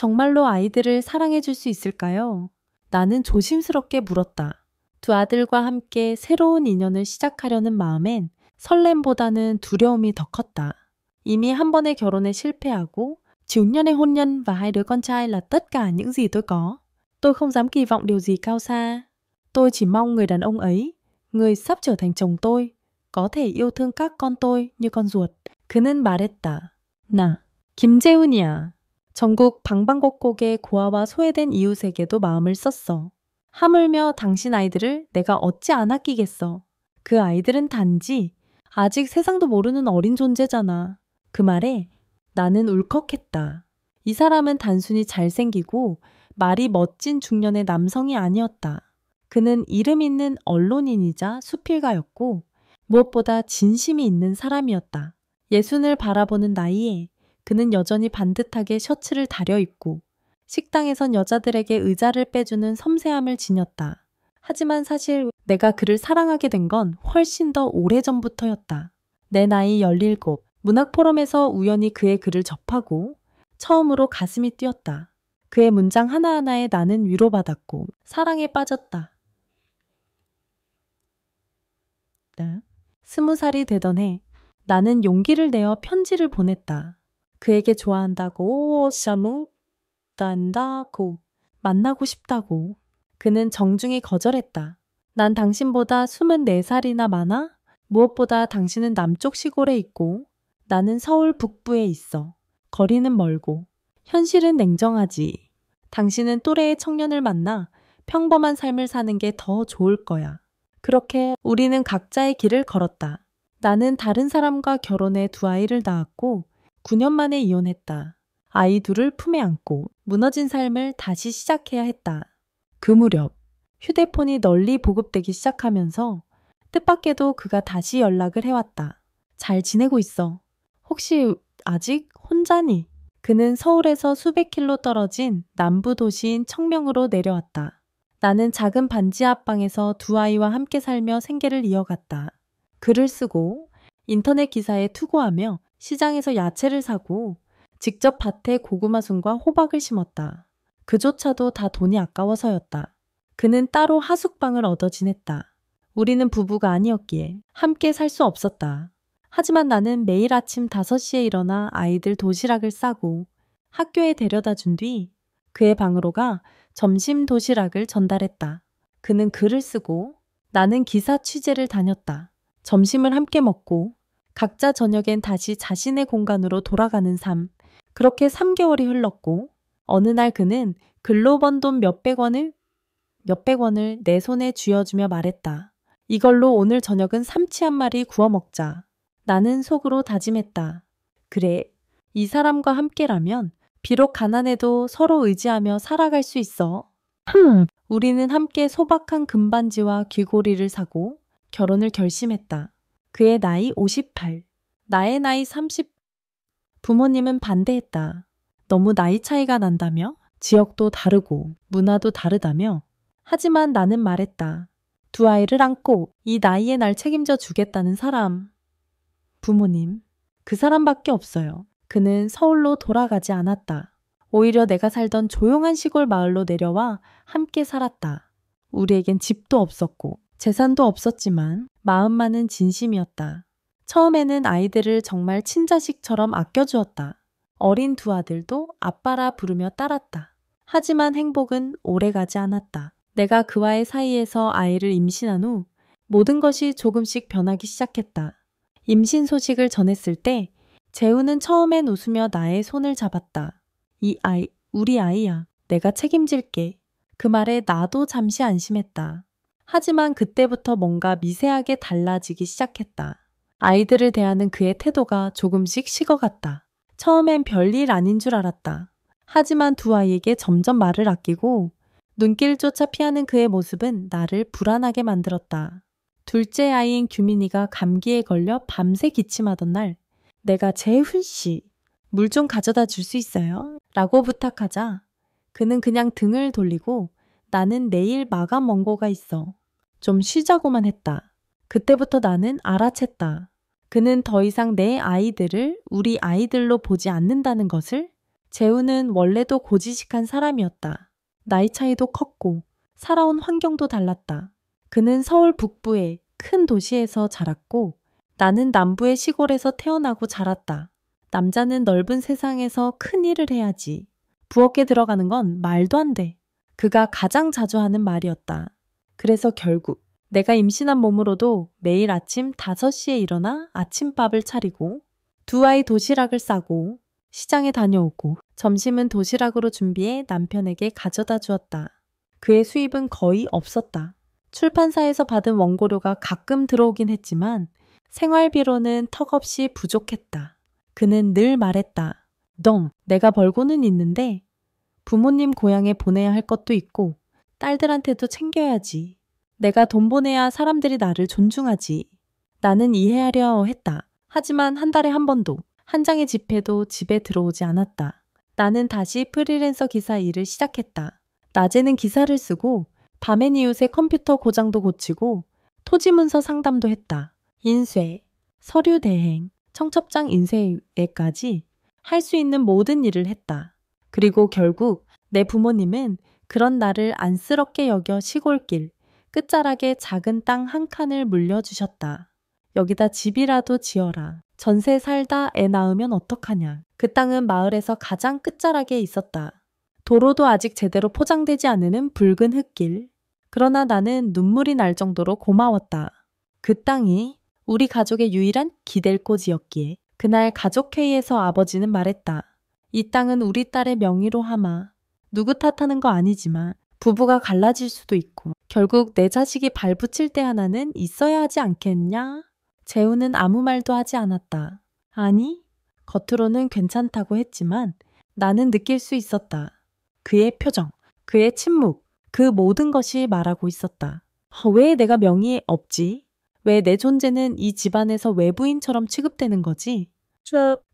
정말로 아이들을 사랑해 줄 수 있을까요? 나는 조심스럽게 물었다. 두 아들과 함께 새로운 인연을 시작하려는 마음엔 설렘보다는 두려움이 더 컸다. 이미 한 번의 결혼에 실패하고 Chứng nhân hay hôn nhân và hai đứa con trai là tất cả những gì tôi có. Tôi không dám kỳ vọng điều gì cao xa. Tôi chỉ mong người đàn ông ấy, người sắp trở thành chồng tôi, có thể yêu thương các con tôi như con ruột. 그는 말했다. 나, 김재훈이야. 전국 방방곡곡의 고아와 소외된 이웃에게도 마음을 썼어. 하물며 당신 아이들을 내가 어찌 안 아끼겠어. 그 아이들은 단지 아직 세상도 모르는 어린 존재잖아. 그 말에 나는 울컥했다. 이 사람은 단순히 잘생기고 말이 멋진 중년의 남성이 아니었다. 그는 이름 있는 언론인이자 수필가였고 무엇보다 진심이 있는 사람이었다. 예순을 바라보는 나이에 그는 여전히 반듯하게 셔츠를 다려 입고 식당에선 여자들에게 의자를 빼주는 섬세함을 지녔다. 하지만 사실 내가 그를 사랑하게 된 건 훨씬 더 오래전부터였다. 내 나이 17, 문학 포럼에서 우연히 그의 글을 접하고 처음으로 가슴이 뛰었다. 그의 문장 하나하나에 나는 위로받았고 사랑에 빠졌다. 20살이 되던 해 나는 용기를 내어 편지를 보냈다. 그에게 좋아한다고, 샤무단다고, 만나고 싶다고. 그는 정중히 거절했다. 난 당신보다 24살이나 많아? 무엇보다 당신은 남쪽 시골에 있고 나는 서울 북부에 있어. 거리는 멀고 현실은 냉정하지. 당신은 또래의 청년을 만나 평범한 삶을 사는 게 더 좋을 거야. 그렇게 우리는 각자의 길을 걸었다. 나는 다른 사람과 결혼해 두 아이를 낳았고 9년 만에 이혼했다. 아이 둘을 품에 안고 무너진 삶을 다시 시작해야 했다. 그 무렵 휴대폰이 널리 보급되기 시작하면서 뜻밖에도 그가 다시 연락을 해왔다. 잘 지내고 있어. 혹시 아직 혼자니? 그는 서울에서 수백 킬로 떨어진 남부 도시인 청명으로 내려왔다. 나는 작은 반지 앞방에서 두 아이와 함께 살며 생계를 이어갔다. 글을 쓰고 인터넷 기사에 투고하며 시장에서 야채를 사고 직접 밭에 고구마 순과 호박을 심었다. 그조차도 다 돈이 아까워서였다. 그는 따로 하숙방을 얻어 지냈다. 우리는 부부가 아니었기에 함께 살 수 없었다. 하지만 나는 매일 아침 5시에 일어나 아이들 도시락을 싸고 학교에 데려다 준 뒤 그의 방으로 가 점심 도시락을 전달했다. 그는 글을 쓰고 나는 기사 취재를 다녔다. 점심을 함께 먹고 각자 저녁엔 다시 자신의 공간으로 돌아가는 삶. 그렇게 3개월이 흘렀고 어느 날 그는 글로 번 돈 몇백 원을 내 손에 쥐어주며 말했다. 이걸로 오늘 저녁은 삼치 한 마리 구워 먹자. 나는 속으로 다짐했다. 그래, 이 사람과 함께라면 비록 가난해도 서로 의지하며 살아갈 수 있어. 우리는 함께 소박한 금반지와 귀고리를 사고 결혼을 결심했다. 그의 나이 58, 나의 나이 30. 부모님은 반대했다. 너무 나이 차이가 난다며? 지역도 다르고 문화도 다르다며? 하지만 나는 말했다. 두 아이를 안고 이 나이에 날 책임져 주겠다는 사람. 부모님, 그 사람밖에 없어요. 그는 서울로 돌아가지 않았다. 오히려 내가 살던 조용한 시골 마을로 내려와 함께 살았다. 우리에겐 집도 없었고 재산도 없었지만 마음만은 진심이었다. 처음에는 아이들을 정말 친자식처럼 아껴주었다. 어린 두 아들도 아빠라 부르며 따랐다. 하지만 행복은 오래가지 않았다. 내가 그와의 사이에서 아이를 임신한 후 모든 것이 조금씩 변하기 시작했다. 임신 소식을 전했을 때 재우는 처음엔 웃으며 나의 손을 잡았다. 이 아이, 우리 아이야. 내가 책임질게. 그 말에 나도 잠시 안심했다. 하지만 그때부터 뭔가 미세하게 달라지기 시작했다. 아이들을 대하는 그의 태도가 조금씩 식어갔다. 처음엔 별일 아닌 줄 알았다. 하지만 두 아이에게 점점 말을 아끼고 눈길조차 피하는 그의 모습은 나를 불안하게 만들었다. 둘째 아이인 규민이가 감기에 걸려 밤새 기침하던 날 내가 재훈 씨, 물 좀 가져다 줄 수 있어요? 라고 부탁하자 그는 그냥 등을 돌리고 나는 내일 마감 원고가 있어. 좀 쉬자고만 했다. 그때부터 나는 알아챘다. 그는 더 이상 내 아이들을 우리 아이들로 보지 않는다는 것을 재우는 원래도 고지식한 사람이었다. 나이 차이도 컸고 살아온 환경도 달랐다. 그는 서울 북부의 큰 도시에서 자랐고 나는 남부의 시골에서 태어나고 자랐다. 남자는 넓은 세상에서 큰 일을 해야지. 부엌에 들어가는 건 말도 안 돼. 그가 가장 자주 하는 말이었다. 그래서 결국 내가 임신한 몸으로도 매일 아침 5시에 일어나 아침밥을 차리고 두 아이 도시락을 싸고 시장에 다녀오고 점심은 도시락으로 준비해 남편에게 가져다 주었다. 그의 수입은 거의 없었다. 출판사에서 받은 원고료가 가끔 들어오긴 했지만 생활비로는 턱없이 부족했다. 그는 늘 말했다. 넌 내가 벌고는 있는데 부모님 고향에 보내야 할 것도 있고 딸들한테도 챙겨야지. 내가 돈 보내야 사람들이 나를 존중하지. 나는 이해하려 했다. 하지만 한 달에 한 번도 한 장의 지폐도 집에 들어오지 않았다. 나는 다시 프리랜서 기사 일을 시작했다. 낮에는 기사를 쓰고 밤엔 이웃의 컴퓨터 고장도 고치고 토지 문서 상담도 했다. 인쇄, 서류 대행, 청첩장 인쇄에까지 할 수 있는 모든 일을 했다. 그리고 결국 내 부모님은 그런 나를 안쓰럽게 여겨 시골길 끝자락에 작은 땅 한 칸을 물려주셨다. 여기다 집이라도 지어라. 전세 살다 애 낳으면 어떡하냐. 그 땅은 마을에서 가장 끝자락에 있었다. 도로도 아직 제대로 포장되지 않는 붉은 흙길. 그러나 나는 눈물이 날 정도로 고마웠다. 그 땅이 우리 가족의 유일한 기댈 곳이었기에. 그날 가족회의에서 아버지는 말했다. 이 땅은 우리 딸의 명의로 하마. 누구 탓하는 거 아니지만 부부가 갈라질 수도 있고 결국 내 자식이 발붙일 때 하나는 있어야 하지 않겠냐? 재우는 아무 말도 하지 않았다. 아니, 겉으로는 괜찮다고 했지만 나는 느낄 수 있었다. 그의 표정, 그의 침묵, 그 모든 것이 말하고 있었다. 왜 내가 명의에 없지? 왜 내 존재는 이 집안에서 외부인처럼 취급되는 거지?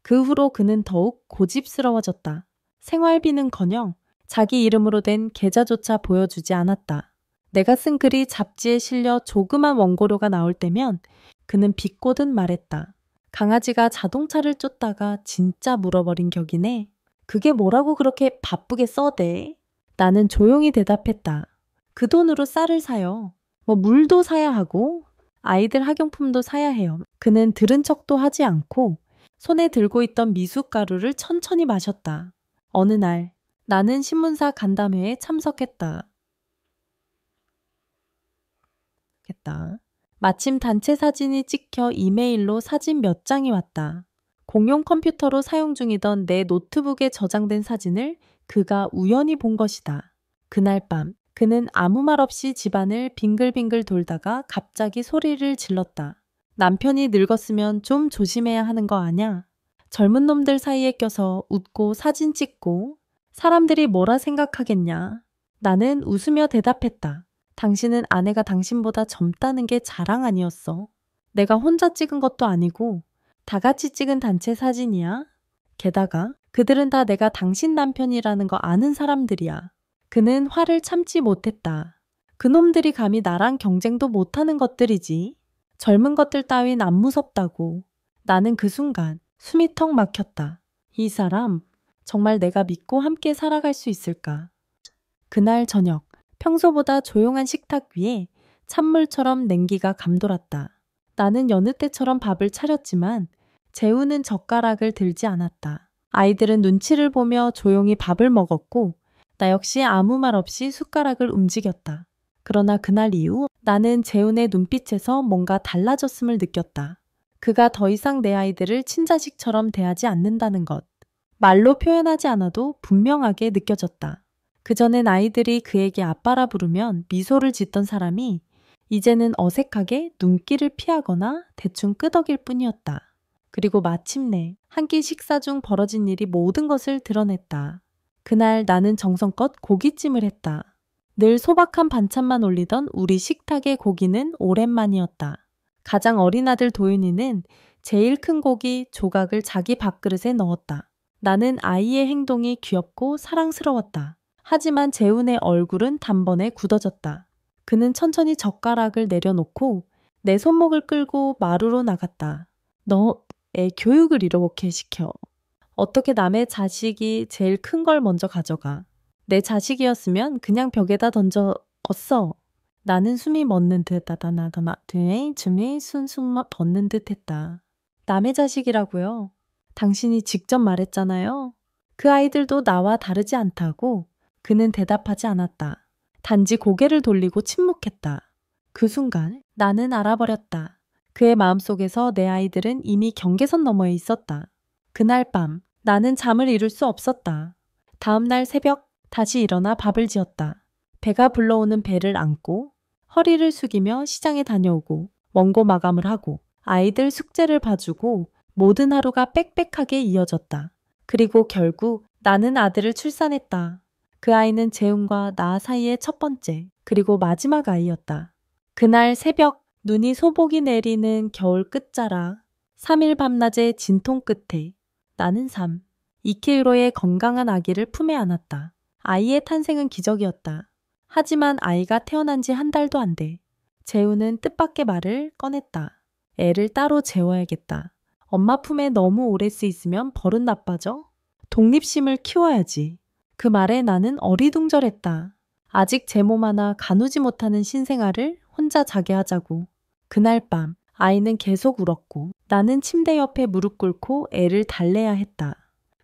그 후로 그는 더욱 고집스러워졌다. 생활비는커녕 자기 이름으로 된 계좌조차 보여주지 않았다. 내가 쓴 글이 잡지에 실려 조그만 원고료가 나올 때면 그는 비꼬듯 말했다. 강아지가 자동차를 쫓다가 진짜 물어버린 격이네. 그게 뭐라고 그렇게 바쁘게 써대? 나는 조용히 대답했다. 그 돈으로 쌀을 사요. 물도 사야 하고 아이들 학용품도 사야 해요. 그는 들은 척도 하지 않고 손에 들고 있던 미숫가루를 천천히 마셨다. 어느 날 나는 신문사 간담회에 참석했다. 마침 단체 사진이 찍혀 이메일로 사진 몇 장이 왔다. 공용 컴퓨터로 사용 중이던 내 노트북에 저장된 사진을 그가 우연히 본 것이다. 그날 밤 그는 아무 말 없이 집안을 빙글빙글 돌다가 갑자기 소리를 질렀다. 남편이 늙었으면 좀 조심해야 하는 거 아냐? 젊은 놈들 사이에 껴서 웃고 사진 찍고 사람들이 뭐라 생각하겠냐? 나는 웃으며 대답했다. 당신은 아내가 당신보다 젊다는 게 자랑 아니었어. 내가 혼자 찍은 것도 아니고 다 같이 찍은 단체 사진이야. 게다가 그들은 다 내가 당신 남편이라는 거 아는 사람들이야. 그는 화를 참지 못했다. 그놈들이 감히 나랑 경쟁도 못하는 것들이지. 젊은 것들 따윈 안 무섭다고. 나는 그 순간 숨이 턱 막혔다. 이 사람 정말 내가 믿고 함께 살아갈 수 있을까? 그날 저녁 평소보다 조용한 식탁 위에 찬물처럼 냉기가 감돌았다. 나는 여느 때처럼 밥을 차렸지만 재우는 젓가락을 들지 않았다. 아이들은 눈치를 보며 조용히 밥을 먹었고 나 역시 아무 말 없이 숟가락을 움직였다. 그러나 그날 이후 나는 재훈의 눈빛에서 뭔가 달라졌음을 느꼈다. 그가 더 이상 내 아이들을 친자식처럼 대하지 않는다는 것. 말로 표현하지 않아도 분명하게 느껴졌다. 그전엔 아이들이 그에게 아빠라 부르면 미소를 짓던 사람이 이제는 어색하게 눈길을 피하거나 대충 끄덕일 뿐이었다. 그리고 마침내 한 끼 식사 중 벌어진 일이 모든 것을 드러냈다. 그날 나는 정성껏 고깃찜을 했다. 늘 소박한 반찬만 올리던 우리 식탁의 고기는 오랜만이었다. 가장 어린 아들 도윤이는 제일 큰 고기 조각을 자기 밥그릇에 넣었다. 나는 아이의 행동이 귀엽고 사랑스러웠다. 하지만 재훈의 얼굴은 단번에 굳어졌다. 그는 천천히 젓가락을 내려놓고 내 손목을 끌고 마루로 나갔다. 너 애 교육을 이렇게 시켜. 어떻게 남의 자식이 제일 큰 걸 먼저 가져가. 내 자식이었으면 그냥 벽에다 던졌어. 나는 숨이 멎는 듯 나다나다나 뒤에 줌이 숨 멎는 듯 했다. 남의 자식이라고요? 당신이 직접 말했잖아요. 그 아이들도 나와 다르지 않다고. 그는 대답하지 않았다. 단지 고개를 돌리고 침묵했다. 그 순간 나는 알아버렸다. 그의 마음속에서 내 아이들은 이미 경계선 너머에 있었다. 그날 밤 나는 잠을 이룰 수 없었다. 다음 날 새벽 다시 일어나 밥을 지었다. 배가 불러오는 배를 안고 허리를 숙이며 시장에 다녀오고 원고 마감을 하고 아이들 숙제를 봐주고 모든 하루가 빽빽하게 이어졌다. 그리고 결국 나는 아들을 출산했다. 그 아이는 재훈과 나 사이의 첫 번째 그리고 마지막 아이였다. 그날 새벽 눈이 소복이 내리는 겨울 끝자락 3일 밤낮의 진통 끝에 나는 2kg의 건강한 아기를 품에 안았다. 아이의 탄생은 기적이었다. 하지만 아이가 태어난 지 한 달도 안 돼. 재우는 뜻밖의 말을 꺼냈다. 애를 따로 재워야겠다. 엄마 품에 너무 오래 쓰있으면 버릇 나빠져? 독립심을 키워야지. 그 말에 나는 어리둥절했다. 아직 제 몸 하나 가누지 못하는 신생아를 혼자 자게 하자고. 그날 밤 아이는 계속 울었고 나는 침대 옆에 무릎 꿇고 애를 달래야 했다.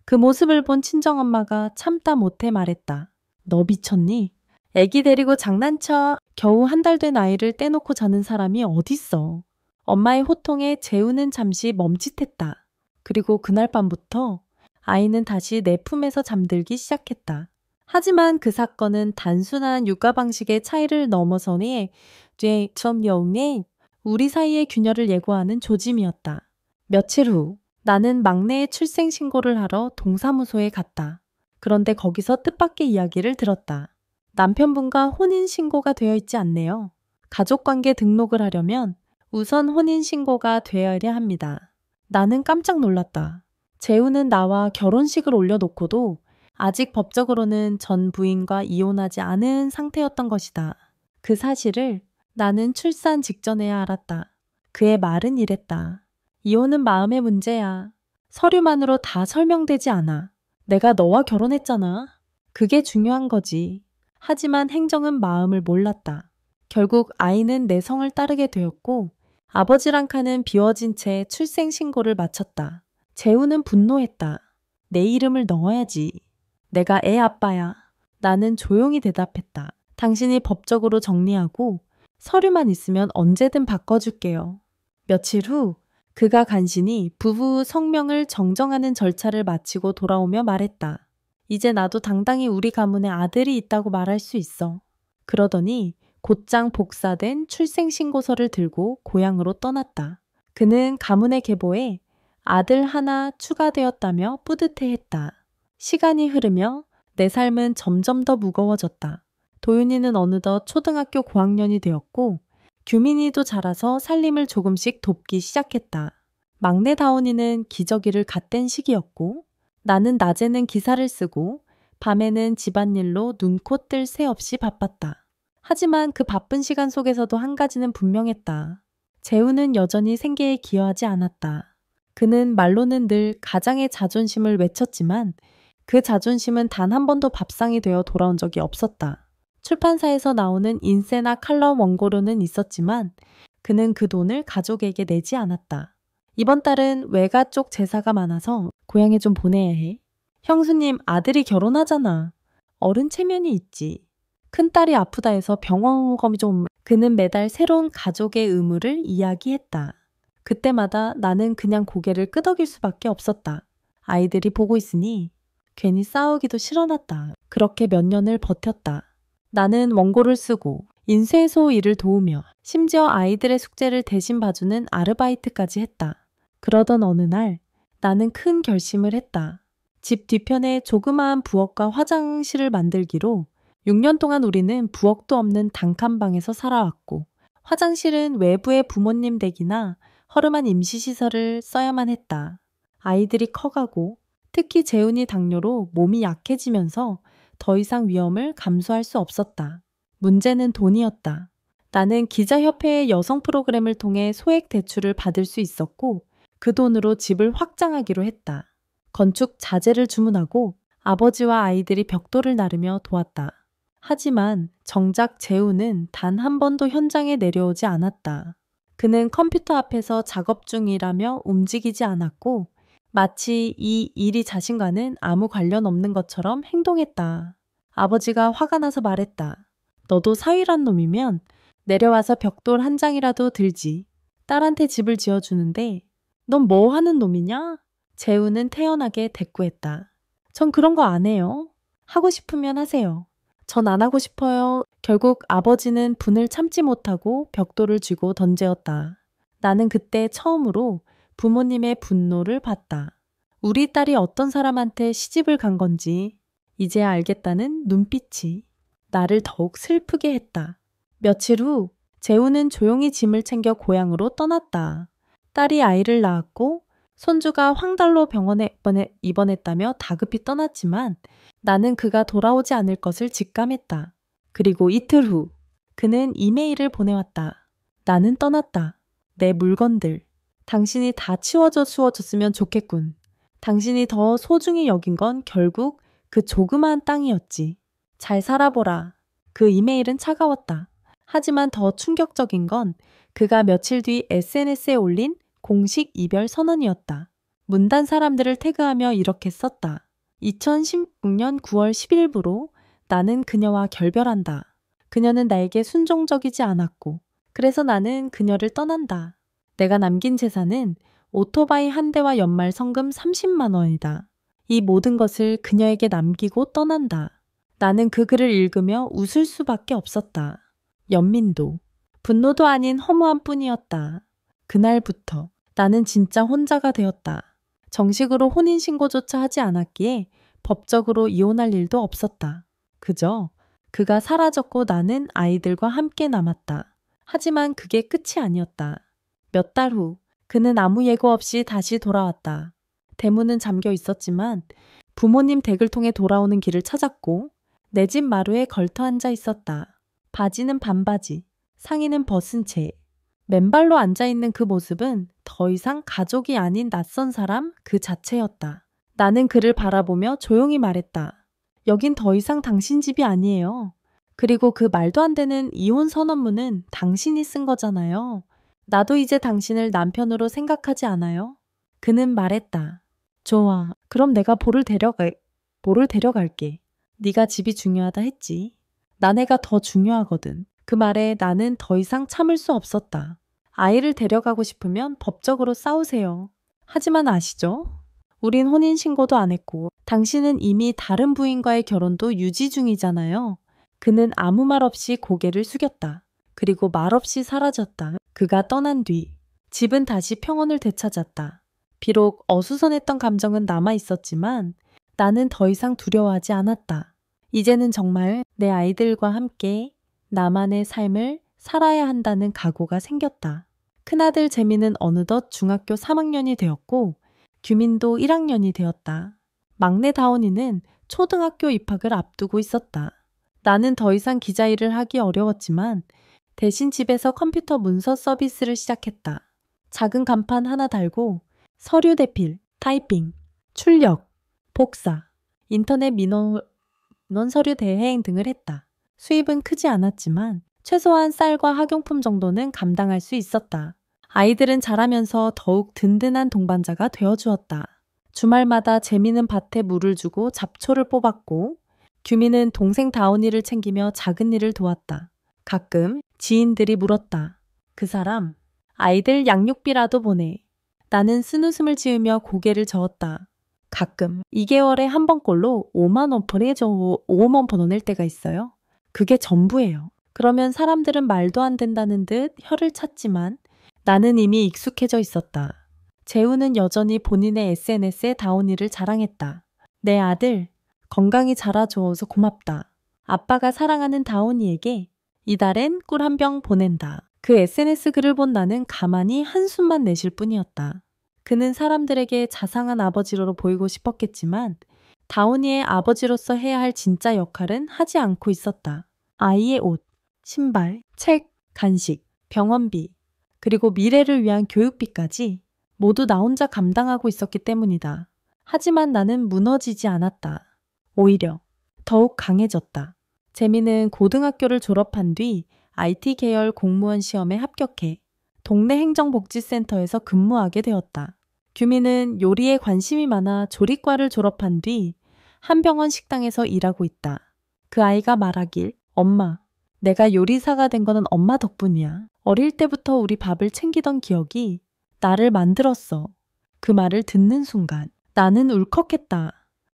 그 모습을 본 친정엄마가 참다 못해 말했다. 너 미쳤니? 애기 데리고 장난쳐. 겨우 한 달 된 아이를 떼놓고 자는 사람이 어딨어. 엄마의 호통에 재우는 잠시 멈칫했다. 그리고 그날 밤부터 아이는 다시 내 품에서 잠들기 시작했다. 하지만 그 사건은 단순한 육아 방식의 차이를 넘어서니 좀 영네 우리 사이의 균열을 예고하는 조짐이었다. 며칠 후 나는 막내의 출생 신고를 하러 동사무소에 갔다. 그런데 거기서 뜻밖의 이야기를 들었다. 남편분과 혼인신고가 되어 있지 않네요. 가족관계 등록을 하려면 우선 혼인신고가 되어야 합니다. 나는 깜짝 놀랐다. 재우는 나와 결혼식을 올려놓고도 아직 법적으로는 전 부인과 이혼하지 않은 상태였던 것이다. 그 사실을 나는 출산 직전에야 알았다. 그의 말은 이랬다. 이혼은 마음의 문제야. 서류만으로 다 설명되지 않아. 내가 너와 결혼했잖아. 그게 중요한 거지. 하지만 행정은 마음을 몰랐다. 결국 아이는 내 성을 따르게 되었고 아버지랑 칸은 비워진 채 출생 신고를 마쳤다. 재우는 분노했다. 내 이름을 넣어야지. 내가 애 아빠야. 나는 조용히 대답했다. 당신이 법적으로 정리하고 서류만 있으면 언제든 바꿔줄게요. 며칠 후 그가 간신히 부부 성명을 정정하는 절차를 마치고 돌아오며 말했다. 이제 나도 당당히 우리 가문에 아들이 있다고 말할 수 있어. 그러더니 곧장 복사된 출생신고서를 들고 고향으로 떠났다. 그는 가문의 계보에 아들 하나 추가되었다며 뿌듯해했다. 시간이 흐르며 내 삶은 점점 더 무거워졌다. 도윤이는 어느덧 초등학교 고학년이 되었고 규민이도 자라서 살림을 조금씩 돕기 시작했다. 막내 다온이는 기저귀를 갓댄 시기였고 나는 낮에는 기사를 쓰고 밤에는 집안일로 눈코 뜰 새 없이 바빴다. 하지만 그 바쁜 시간 속에서도 한 가지는 분명했다. 재우는 여전히 생계에 기여하지 않았다. 그는 말로는 늘 가장의 자존심을 외쳤지만 그 자존심은 단 한 번도 밥상이 되어 돌아온 적이 없었다. 출판사에서 나오는 인쇄나 칼럼 원고료는 있었지만 그는 그 돈을 가족에게 내지 않았다. 이번 달은 외가 쪽 제사가 많아서 고향에 좀 보내야 해. 형수님 아들이 결혼하잖아. 어른 체면이 있지. 큰딸이 아프다 해서 병원 검이 좀... 그는 매달 새로운 가족의 의무를 이야기했다. 그때마다 나는 그냥 고개를 끄덕일 수밖에 없었다. 아이들이 보고 있으니 괜히 싸우기도 싫어났다. 그렇게 몇 년을 버텼다. 나는 원고를 쓰고 인쇄소 일을 도우며 심지어 아이들의 숙제를 대신 봐주는 아르바이트까지 했다. 그러던 어느 날 나는 큰 결심을 했다. 집 뒤편에 조그마한 부엌과 화장실을 만들기로 6년 동안 우리는 부엌도 없는 단칸방에서 살아왔고 화장실은 외부의 부모님 댁이나 허름한 임시시설을 써야만 했다. 아이들이 커가고 특히 재훈이 당뇨로 몸이 약해지면서 더 이상 위험을 감수할 수 없었다. 문제는 돈이었다. 나는 기자협회의 여성 프로그램을 통해 소액 대출을 받을 수 있었고 그 돈으로 집을 확장하기로 했다. 건축 자재를 주문하고 아버지와 아이들이 벽돌을 나르며 도왔다. 하지만 정작 재우는 단 한 번도 현장에 내려오지 않았다. 그는 컴퓨터 앞에서 작업 중이라며 움직이지 않았고 마치 이 일이 자신과는 아무 관련 없는 것처럼 행동했다. 아버지가 화가 나서 말했다. 너도 사위란 놈이면 내려와서 벽돌 한 장이라도 들지. 딸한테 집을 지어주는데 넌 뭐 하는 놈이냐? 재우는 태연하게 대꾸했다. 전 그런 거 안 해요. 하고 싶으면 하세요. 전 안 하고 싶어요. 결국 아버지는 분을 참지 못하고 벽돌을 쥐고 던지었다. 나는 그때 처음으로 부모님의 분노를 봤다. 우리 딸이 어떤 사람한테 시집을 간 건지 이제야 알겠다는 눈빛이 나를 더욱 슬프게 했다. 며칠 후 재우는 조용히 짐을 챙겨 고향으로 떠났다. 딸이 아이를 낳았고 손주가 황달로 병원에 입원했다며 다급히 떠났지만 나는 그가 돌아오지 않을 것을 직감했다. 그리고 이틀 후 그는 이메일을 보내왔다. 나는 떠났다. 내 물건들. 당신이 다 치워줬으면 좋겠군. 당신이 더 소중히 여긴 건 결국 그 조그마한 땅이었지. 잘 살아보라. 그 이메일은 차가웠다. 하지만 더 충격적인 건 그가 며칠 뒤 SNS에 올린 공식 이별 선언이었다. 문단 사람들을 태그하며 이렇게 썼다. 2016년 9월 10일부로 나는 그녀와 결별한다. 그녀는 나에게 순종적이지 않았고 그래서 나는 그녀를 떠난다. 내가 남긴 재산은 오토바이 한 대와 연말 성금 30만 원이다. 이 모든 것을 그녀에게 남기고 떠난다. 나는 그 글을 읽으며 웃을 수밖에 없었다. 연민도. 분노도 아닌 허무한 뿐이었다. 그날부터 나는 진짜 혼자가 되었다. 정식으로 혼인신고조차 하지 않았기에 법적으로 이혼할 일도 없었다. 그저 그가 사라졌고 나는 아이들과 함께 남았다. 하지만 그게 끝이 아니었다. 몇 달 후 그는 아무 예고 없이 다시 돌아왔다. 대문은 잠겨 있었지만 부모님 댁을 통해 돌아오는 길을 찾았고 내 집 마루에 걸터 앉아 있었다. 바지는 반바지, 상의는 벗은 채 맨발로 앉아있는 그 모습은 더 이상 가족이 아닌 낯선 사람 그 자체였다. 나는 그를 바라보며 조용히 말했다. 여긴 더 이상 당신 집이 아니에요. 그리고 그 말도 안 되는 이혼 선언문은 당신이 쓴 거잖아요. 나도 이제 당신을 남편으로 생각하지 않아요. 그는 말했다. 좋아. 그럼 내가 볼을 데려갈게. 네가 집이 중요하다 했지. 나네가 더 중요하거든. 그 말에 나는 더 이상 참을 수 없었다. 아이를 데려가고 싶으면 법적으로 싸우세요. 하지만 아시죠? 우린 혼인신고도 안 했고 당신은 이미 다른 부인과의 결혼도 유지 중이잖아요. 그는 아무 말 없이 고개를 숙였다. 그리고 말없이 사라졌다. 그가 떠난 뒤 집은 다시 평온을 되찾았다. 비록 어수선했던 감정은 남아 있었지만 나는 더 이상 두려워하지 않았다. 이제는 정말 내 아이들과 함께 나만의 삶을 살아야 한다는 각오가 생겼다. 큰아들 재민은 어느덧 중학교 3학년이 되었고 규민도 1학년이 되었다. 막내 다온이는 초등학교 입학을 앞두고 있었다. 나는 더 이상 기자 일을 하기 어려웠지만 대신 집에서 컴퓨터 문서 서비스를 시작했다. 작은 간판 하나 달고 서류 대필, 타이핑, 출력, 복사, 인터넷 민원 서류 대행 등을 했다. 수입은 크지 않았지만 최소한 쌀과 학용품 정도는 감당할 수 있었다. 아이들은 자라면서 더욱 든든한 동반자가 되어주었다. 주말마다 재미는 밭에 물을 주고 잡초를 뽑았고 규민은 동생 다온이를 챙기며 작은 일을 도왔다. 가끔 지인들이 물었다. 그 사람 아이들 양육비라도 보내. 나는 쓴웃음을 지으며 고개를 저었다. 가끔 2개월에 한 번꼴로 5만 원 보낼 때가 있어요. 그게 전부예요. 그러면 사람들은 말도 안 된다는 듯 혀를 찼지만 나는 이미 익숙해져 있었다. 재우는 여전히 본인의 SNS에 다온이를 자랑했다. 내 아들 건강히 자라줘서 고맙다. 아빠가 사랑하는 다온이에게 이달엔 꿀 한 병 보낸다. 그 SNS 글을 본 나는 가만히 한숨만 내쉴 뿐이었다. 그는 사람들에게 자상한 아버지로 보이고 싶었겠지만 다온이의 아버지로서 해야 할 진짜 역할은 하지 않고 있었다. 아이의 옷, 신발, 책, 간식, 병원비, 그리고 미래를 위한 교육비까지 모두 나 혼자 감당하고 있었기 때문이다. 하지만 나는 무너지지 않았다. 오히려 더욱 강해졌다. 재미는 고등학교를 졸업한 뒤 IT 계열 공무원 시험에 합격해 동네 행정복지센터에서 근무하게 되었다. 규민은 요리에 관심이 많아 조리과를 졸업한 뒤 한 병원 식당에서 일하고 있다. 그 아이가 말하길, 엄마, 내가 요리사가 된 거는 엄마 덕분이야. 어릴 때부터 우리 밥을 챙기던 기억이 나를 만들었어. 그 말을 듣는 순간 나는 울컥했다.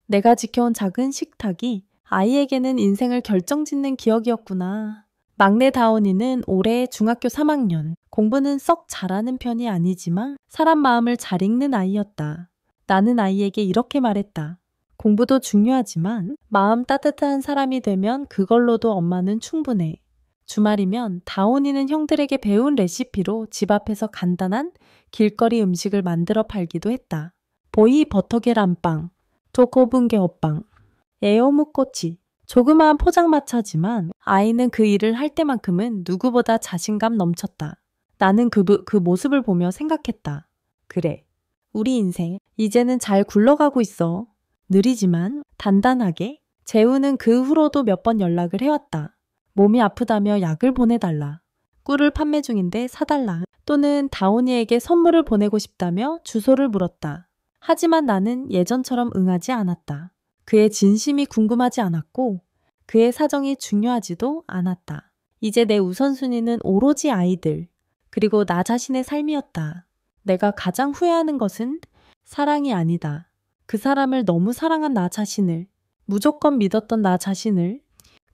내가 지켜온 작은 식탁이 아이에게는 인생을 결정짓는 기억이었구나. 막내 다온이는 올해 중학교 3학년. 공부는 썩 잘하는 편이 아니지만 사람 마음을 잘 읽는 아이였다. 나는 아이에게 이렇게 말했다. 공부도 중요하지만 마음 따뜻한 사람이 되면 그걸로도 엄마는 충분해. 주말이면 다온이는 형들에게 배운 레시피로 집 앞에서 간단한 길거리 음식을 만들어 팔기도 했다. 보이 버터 계란빵, 초코분게 호빵, 에어무꼬치. 조그마한 포장마차지만 아이는 그 일을 할 때만큼은 누구보다 자신감 넘쳤다. 나는 그 모습을 보며 생각했다. 그래, 우리 인생 이제는 잘 굴러가고 있어. 느리지만 단단하게. 재우는 그 후로도 몇 번 연락을 해왔다. 몸이 아프다며 약을 보내달라. 꿀을 판매 중인데 사달라. 또는 다온이에게 선물을 보내고 싶다며 주소를 물었다. 하지만 나는 예전처럼 응하지 않았다. 그의 진심이 궁금하지 않았고 그의 사정이 중요하지도 않았다. 이제 내 우선순위는 오로지 아이들, 그리고 나 자신의 삶이었다. 내가 가장 후회하는 것은 사랑이 아니다. 그 사람을 너무 사랑한 나 자신을, 무조건 믿었던 나 자신을,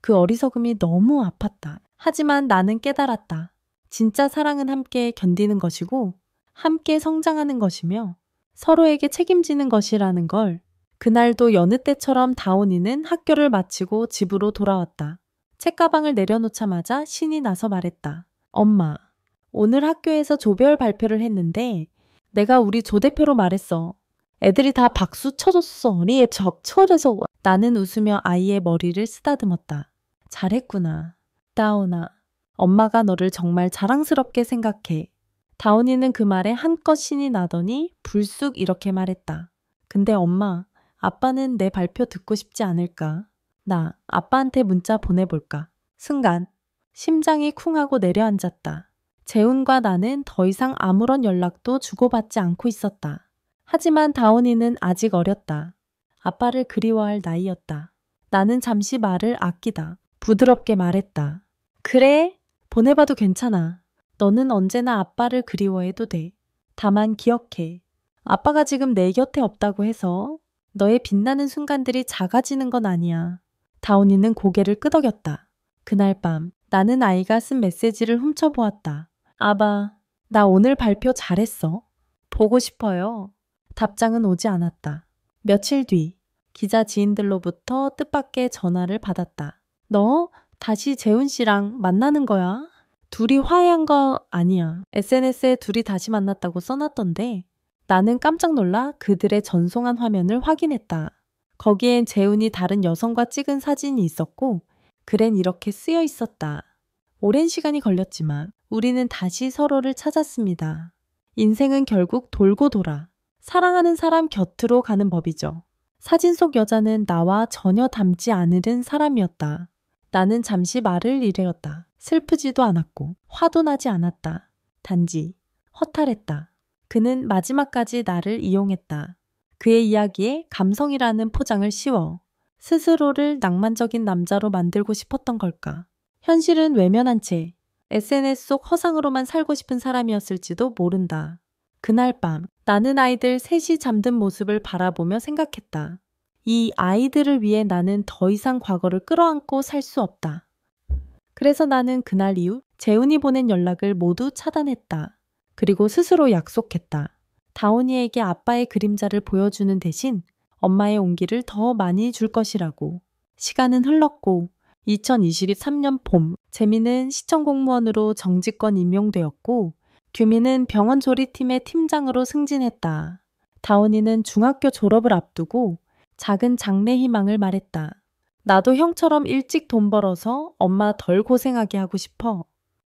그 어리석음이 너무 아팠다. 하지만 나는 깨달았다. 진짜 사랑은 함께 견디는 것이고 함께 성장하는 것이며 서로에게 책임지는 것이라는 걸. 그날도 여느 때처럼 다온이는 학교를 마치고 집으로 돌아왔다. 책가방을 내려놓자마자 신이 나서 말했다. 엄마, 오늘 학교에서 조별 발표를 했는데 내가 우리 조 대표로 말했어. 애들이 다 박수 쳐줬어. 리에 적철해서. 나는 웃으며 아이의 머리를 쓰다듬었다. 잘했구나. 다온아, 엄마가 너를 정말 자랑스럽게 생각해. 다온이는 그 말에 한껏 신이 나더니 불쑥 이렇게 말했다. 근데 엄마, 아빠는 내 발표 듣고 싶지 않을까? 나 아빠한테 문자 보내볼까? 순간 심장이 쿵하고 내려앉았다. 재훈과 나는 더 이상 아무런 연락도 주고받지 않고 있었다. 하지만 다온이는 아직 어렸다. 아빠를 그리워할 나이였다. 나는 잠시 말을 아끼다. 부드럽게 말했다. 그래, 보내봐도 괜찮아. 너는 언제나 아빠를 그리워해도 돼. 다만 기억해. 아빠가 지금 내 곁에 없다고 해서 너의 빛나는 순간들이 작아지는 건 아니야. 다온이는 고개를 끄덕였다. 그날 밤 나는 아이가 쓴 메시지를 훔쳐보았다. 아바, 나 오늘 발표 잘했어. 보고 싶어요. 답장은 오지 않았다. 며칠 뒤 기자 지인들로부터 뜻밖의 전화를 받았다. 너 다시 재훈 씨랑 만나는 거야? 둘이 화해한 거 아니야. SNS에 둘이 다시 만났다고 써놨던데 나는 깜짝 놀라 그들의 전송한 화면을 확인했다. 거기엔 재훈이 다른 여성과 찍은 사진이 있었고 글엔 이렇게 쓰여 있었다. 오랜 시간이 걸렸지만 우리는 다시 서로를 찾았습니다. 인생은 결국 돌고 돌아 사랑하는 사람 곁으로 가는 법이죠. 사진 속 여자는 나와 전혀 닮지 않은 사람이었다. 나는 잠시 말을 잃었다. 슬프지도 않았고 화도 나지 않았다. 단지 허탈했다. 그는 마지막까지 나를 이용했다. 그의 이야기에 감성이라는 포장을 씌워 스스로를 낭만적인 남자로 만들고 싶었던 걸까? 현실은 외면한 채 SNS 속 허상으로만 살고 싶은 사람이었을지도 모른다. 그날 밤 나는 아이들 셋이 잠든 모습을 바라보며 생각했다. 이 아이들을 위해 나는 더 이상 과거를 끌어안고 살 수 없다. 그래서 나는 그날 이후 재훈이 보낸 연락을 모두 차단했다. 그리고 스스로 약속했다. 다온이에게 아빠의 그림자를 보여주는 대신 엄마의 온기를 더 많이 줄 것이라고. 시간은 흘렀고 2023년 봄 재민은 시청 공무원으로 정직권 임용되었고 규민은 병원 조리팀의 팀장으로 승진했다. 다온이는 중학교 졸업을 앞두고 작은 장래 희망을 말했다. 나도 형처럼 일찍 돈 벌어서 엄마 덜 고생하게 하고 싶어.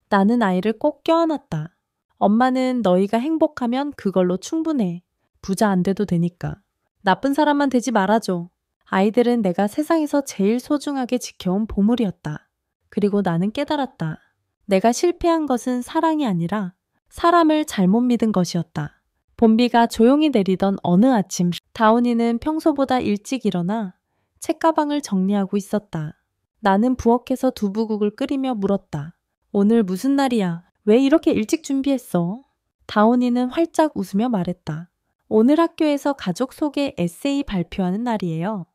나는 아이를 꼭 껴안았다. 엄마는 너희가 행복하면 그걸로 충분해. 부자 안 돼도 되니까. 나쁜 사람만 되지 말아줘. 아이들은 내가 세상에서 제일 소중하게 지켜온 보물이었다. 그리고 나는 깨달았다. 내가 실패한 것은 사랑이 아니라 사람을 잘못 믿은 것이었다. 봄비가 조용히 내리던 어느 아침, 다운이는 평소보다 일찍 일어나 책가방을 정리하고 있었다. 나는 부엌에서 두부국을 끓이며 물었다. 오늘 무슨 날이야? 왜 이렇게 일찍 준비했어? 다운이는 활짝 웃으며 말했다. 오늘 학교에서 가족 소개 에세이 발표하는 날이에요.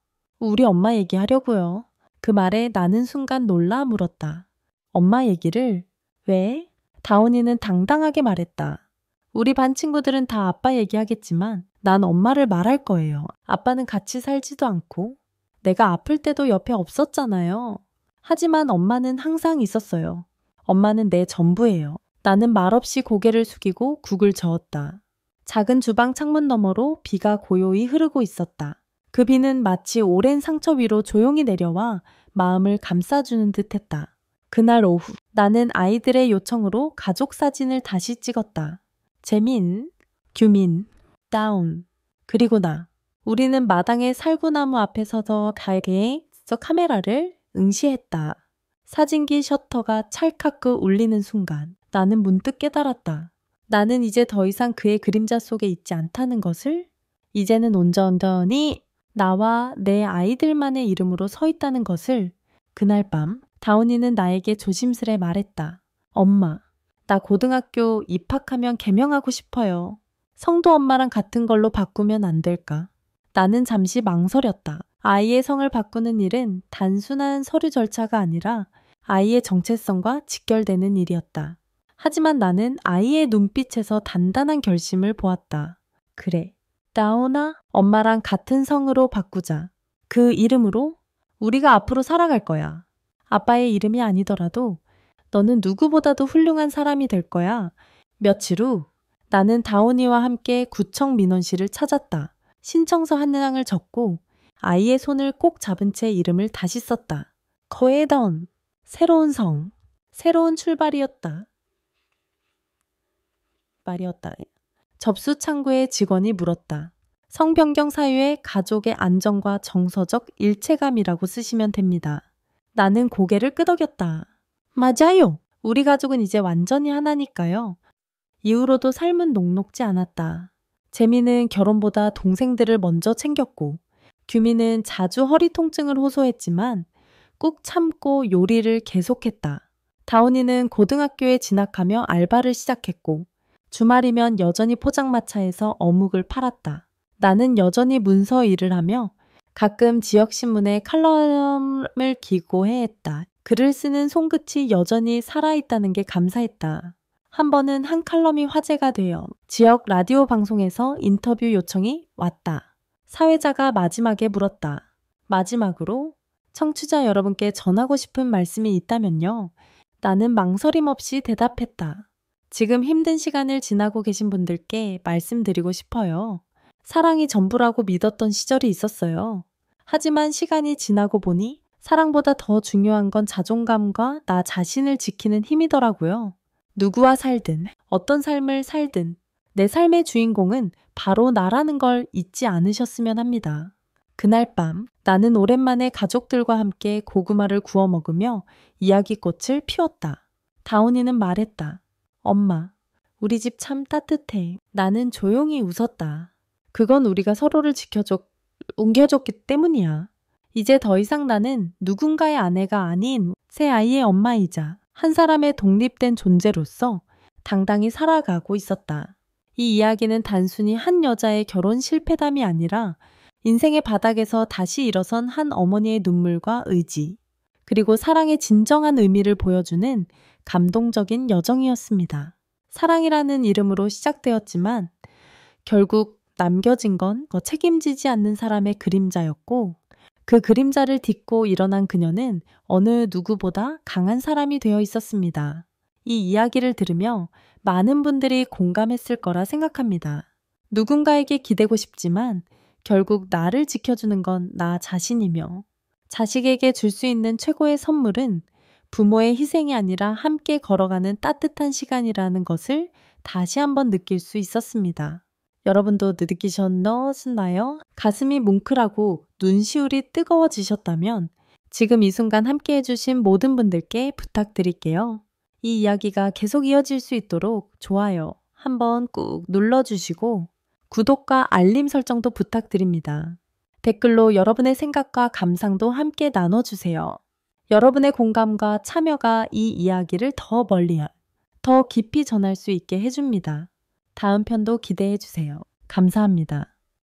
우리 엄마 얘기하려고요. 그 말에 나는 순간 놀라 물었다. 엄마 얘기를? 왜? 다운이는 당당하게 말했다. 우리 반 친구들은 다 아빠 얘기하겠지만 난 엄마를 말할 거예요. 아빠는 같이 살지도 않고 내가 아플 때도 옆에 없었잖아요. 하지만 엄마는 항상 있었어요. 엄마는 내 전부예요. 나는 말없이 고개를 숙이고 국을 저었다. 작은 주방 창문 너머로 비가 고요히 흐르고 있었다. 그 비는 마치 오랜 상처 위로 조용히 내려와 마음을 감싸주는 듯했다. 그날 오후 나는 아이들의 요청으로 가족 사진을 다시 찍었다. 재민, 규민, 다운, 그리고 나. 우리는 마당의 살구나무 앞에 서서 가게에 카메라를 응시했다. 사진기 셔터가 찰칵 울리는 순간 나는 문득 깨달았다. 나는 이제 더 이상 그의 그림자 속에 있지 않다는 것을, 이제는 온전히 나와 내 아이들만의 이름으로 서 있다는 것을. 그날 밤 다운이는 나에게 조심스레 말했다. 엄마, 나 고등학교 입학하면 개명하고 싶어요. 성도 엄마랑 같은 걸로 바꾸면 안 될까? 나는 잠시 망설였다. 아이의 성을 바꾸는 일은 단순한 서류 절차가 아니라 아이의 정체성과 직결되는 일이었다. 하지만 나는 아이의 눈빛에서 단단한 결심을 보았다. 그래, 다운아, 엄마랑 같은 성으로 바꾸자. 그 이름으로 우리가 앞으로 살아갈 거야. 아빠의 이름이 아니더라도 너는 누구보다도 훌륭한 사람이 될 거야. 며칠 후 나는 다운이와 함께 구청 민원실을 찾았다. 신청서 한 장을 적고 아이의 손을 꼭 잡은 채 이름을 다시 썼다. 거에던, 새로운 성, 새로운 출발이었다. 접수 창구에 직원이 물었다. 성 변경 사유에 가족의 안정과 정서적 일체감이라고 쓰시면 됩니다. 나는 고개를 끄덕였다. 맞아요. 우리 가족은 이제 완전히 하나니까요. 이후로도 삶은 녹록지 않았다. 재미는 결혼보다 동생들을 먼저 챙겼고, 규미는 자주 허리 통증을 호소했지만 꾹 참고 요리를 계속했다. 다운이는 고등학교에 진학하며 알바를 시작했고, 주말이면 여전히 포장마차에서 어묵을 팔았다. 나는 여전히 문서 일을 하며 가끔 지역신문에 칼럼을 기고해 했다. 글을 쓰는 손끝이 여전히 살아있다는 게 감사했다. 한 번은 한 칼럼이 화제가 되어 지역 라디오 방송에서 인터뷰 요청이 왔다. 사회자가 마지막에 물었다. 마지막으로 청취자 여러분께 전하고 싶은 말씀이 있다면요. 나는 망설임 없이 대답했다. 지금 힘든 시간을 지나고 계신 분들께 말씀드리고 싶어요. 사랑이 전부라고 믿었던 시절이 있었어요. 하지만 시간이 지나고 보니 사랑보다 더 중요한 건 자존감과 나 자신을 지키는 힘이더라고요. 누구와 살든 어떤 삶을 살든 내 삶의 주인공은 바로 나라는 걸 잊지 않으셨으면 합니다. 그날 밤 나는 오랜만에 가족들과 함께 고구마를 구워 먹으며 이야기꽃을 피웠다. 다운이는 말했다. 엄마, 우리 집 참 따뜻해. 나는 조용히 웃었다. 그건 우리가 서로를 옮겨줬기 때문이야. 이제 더 이상 나는 누군가의 아내가 아닌 새 아이의 엄마이자 한 사람의 독립된 존재로서 당당히 살아가고 있었다. 이 이야기는 단순히 한 여자의 결혼 실패담이 아니라 인생의 바닥에서 다시 일어선 한 어머니의 눈물과 의지, 그리고 사랑의 진정한 의미를 보여주는 감동적인 여정이었습니다. 사랑이라는 이름으로 시작되었지만 결국 남겨진 건 책임지지 않는 사람의 그림자였고, 그 그림자를 딛고 일어난 그녀는 어느 누구보다 강한 사람이 되어 있었습니다. 이 이야기를 들으며 많은 분들이 공감했을 거라 생각합니다. 누군가에게 기대고 싶지만 결국 나를 지켜주는 건 나 자신이며, 자식에게 줄 수 있는 최고의 선물은 부모의 희생이 아니라 함께 걸어가는 따뜻한 시간이라는 것을 다시 한번 느낄 수 있었습니다. 여러분도 느끼셨나요? 가슴이 뭉클하고 눈시울이 뜨거워지셨다면 지금 이 순간 함께 해주신 모든 분들께 부탁드릴게요. 이 이야기가 계속 이어질 수 있도록 좋아요 한번 꾹 눌러주시고 구독과 알림 설정도 부탁드립니다. 댓글로 여러분의 생각과 감상도 함께 나눠주세요. 여러분의 공감과 참여가 이 이야기를 더 멀리, 더 깊이 전할 수 있게 해줍니다. 다음 편도 기대해 주세요. 감사합니다.